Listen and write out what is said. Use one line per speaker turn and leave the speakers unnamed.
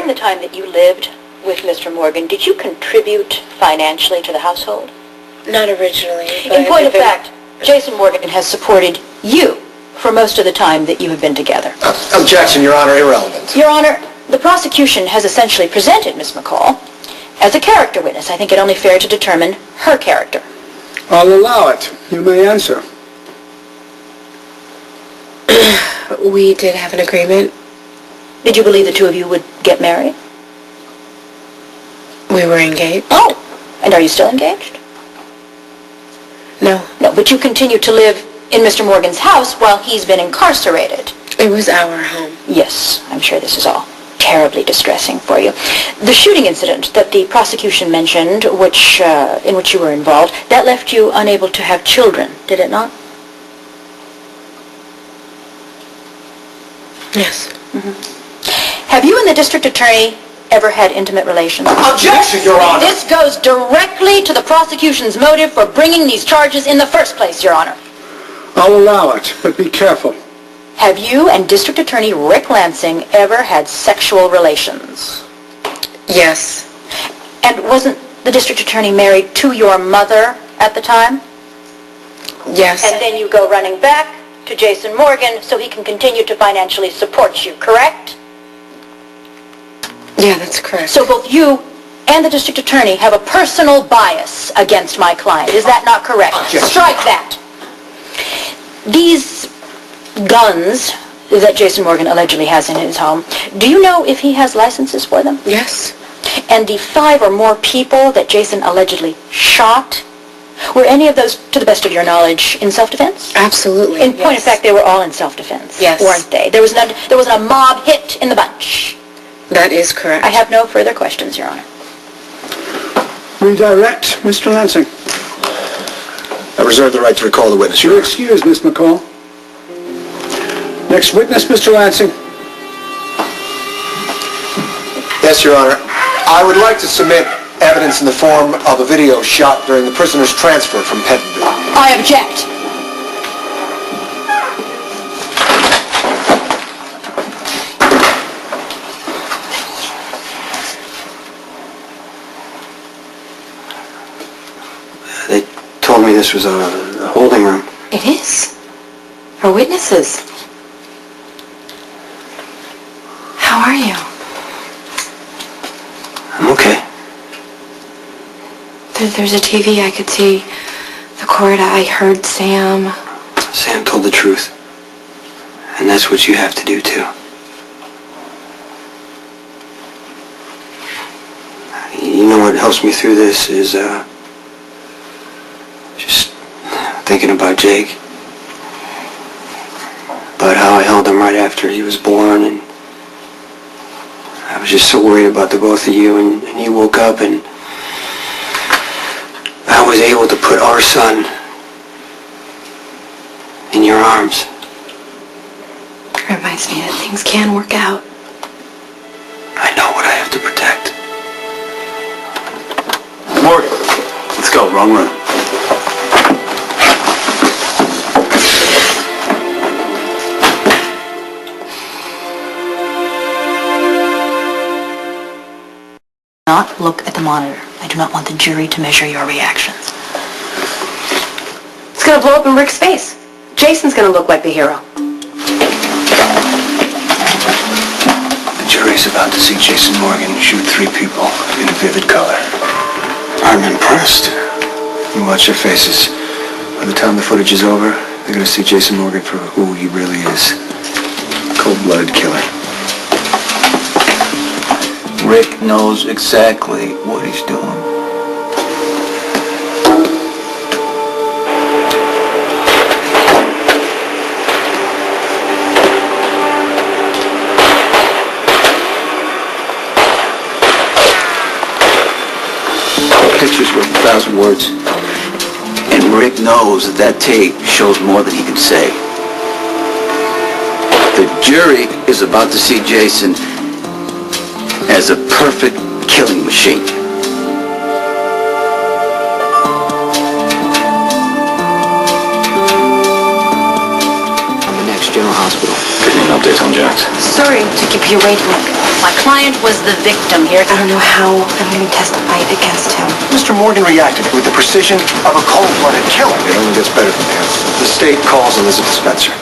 the time that you lived with Mr. Morgan, did you contribute financially to the household?
Not originally.
In point of fact, Jason Morgan has supported you for most of the time that you have been together.
Objection, Your Honor, irrelevant.
Your Honor, the prosecution has essentially presented Miss McCall as a character witness. I think it only fair to determine her character.
I'll allow it. You may answer.
We did have an agreement.
Did you believe the two of you would get married?
We were engaged.
Oh, and are you still engaged?
No.
No, but you continue to live in Mr. Morgan's house while he's been incarcerated.
It was our home.
Yes, I'm sure this is all terribly distressing for you. The shooting incident that the prosecution mentioned, in which you were involved, that left you unable to have children, did it not?
Yes.
Mm-hmm. Have you and the district attorney ever had intimate relations?
Objection, Your Honor!
This goes directly to the prosecution's motive for bringing these charges in the first place, Your Honor.
I'll allow it, but be careful.
Have you and District Attorney Rick Lansing ever had sexual relations?
Yes.
And wasn't the district attorney married to your mother at the time?
Yes.
And then you go running back to Jason Morgan so he can continue to financially support you, correct?
Yeah, that's correct.
So both you and the district attorney have a personal bias against my client. Is that not correct?
Objection.
Strike that. These guns that Jason Morgan allegedly has in his home, do you know if he has licenses for them?
Yes.
And the 5 or more people that Jason allegedly shot, were any of those, to the best of your knowledge, in self-defense?
Absolutely.
In point of fact, they were all in self-defense,
Yes.
weren't they? There wasn't a mob hit in the bunch.
That is correct.
I have no further questions, Your Honor.
Redirect, Mr. Lansing.
I reserve the right to recall the witness, Your
You're
Honor.
excused, Miss McCall. Next witness, Mr. Lansing.
Yes, Your Honor. I would like to submit evidence in the form of a video shot during the prisoner's transfer from Pentonville.
I object.
They told me this was a holding room.
It is. Our witnesses. How are you?
I'm okay.
There's a TV. I could see the court. I heard Sam.
Sam told the truth. And that's what you have to do, too. You know what helps me through this is, just thinking about Jake. About how I held him right after he was born, and I was just so worried about the both of you, and you woke up, and I was able to put our son in your arms.
It reminds me that things can work out.
I know what I have to protect.
Morgan, let's go. Wrong room.
Not look at the monitor. I do not want the jury to measure your reactions. It's going to blow up in Rick's face. Jason's going to look like the hero.
The jury's about to see Jason Morgan shoot 3 people in vivid color. I'm impressed. You watch their faces. By the time the footage is over, they're going to see Jason Morgan for who he really is. Cold-blooded killer.
Rick knows exactly what he's doing. Picture's worth 1,000 words. And Rick knows that that tape shows more than he can say. The jury is about to see Jason as a perfect killing machine.
On the next general hospital.
Give me an update on Jax.
Sorry to keep you waiting.
My client was the victim here.
I don't know how I'm going to testify against him.
Mr. Morgan reacted with the precision of a cold-blooded killer.
It only gets better from here.
The state calls Elizabeth Spencer.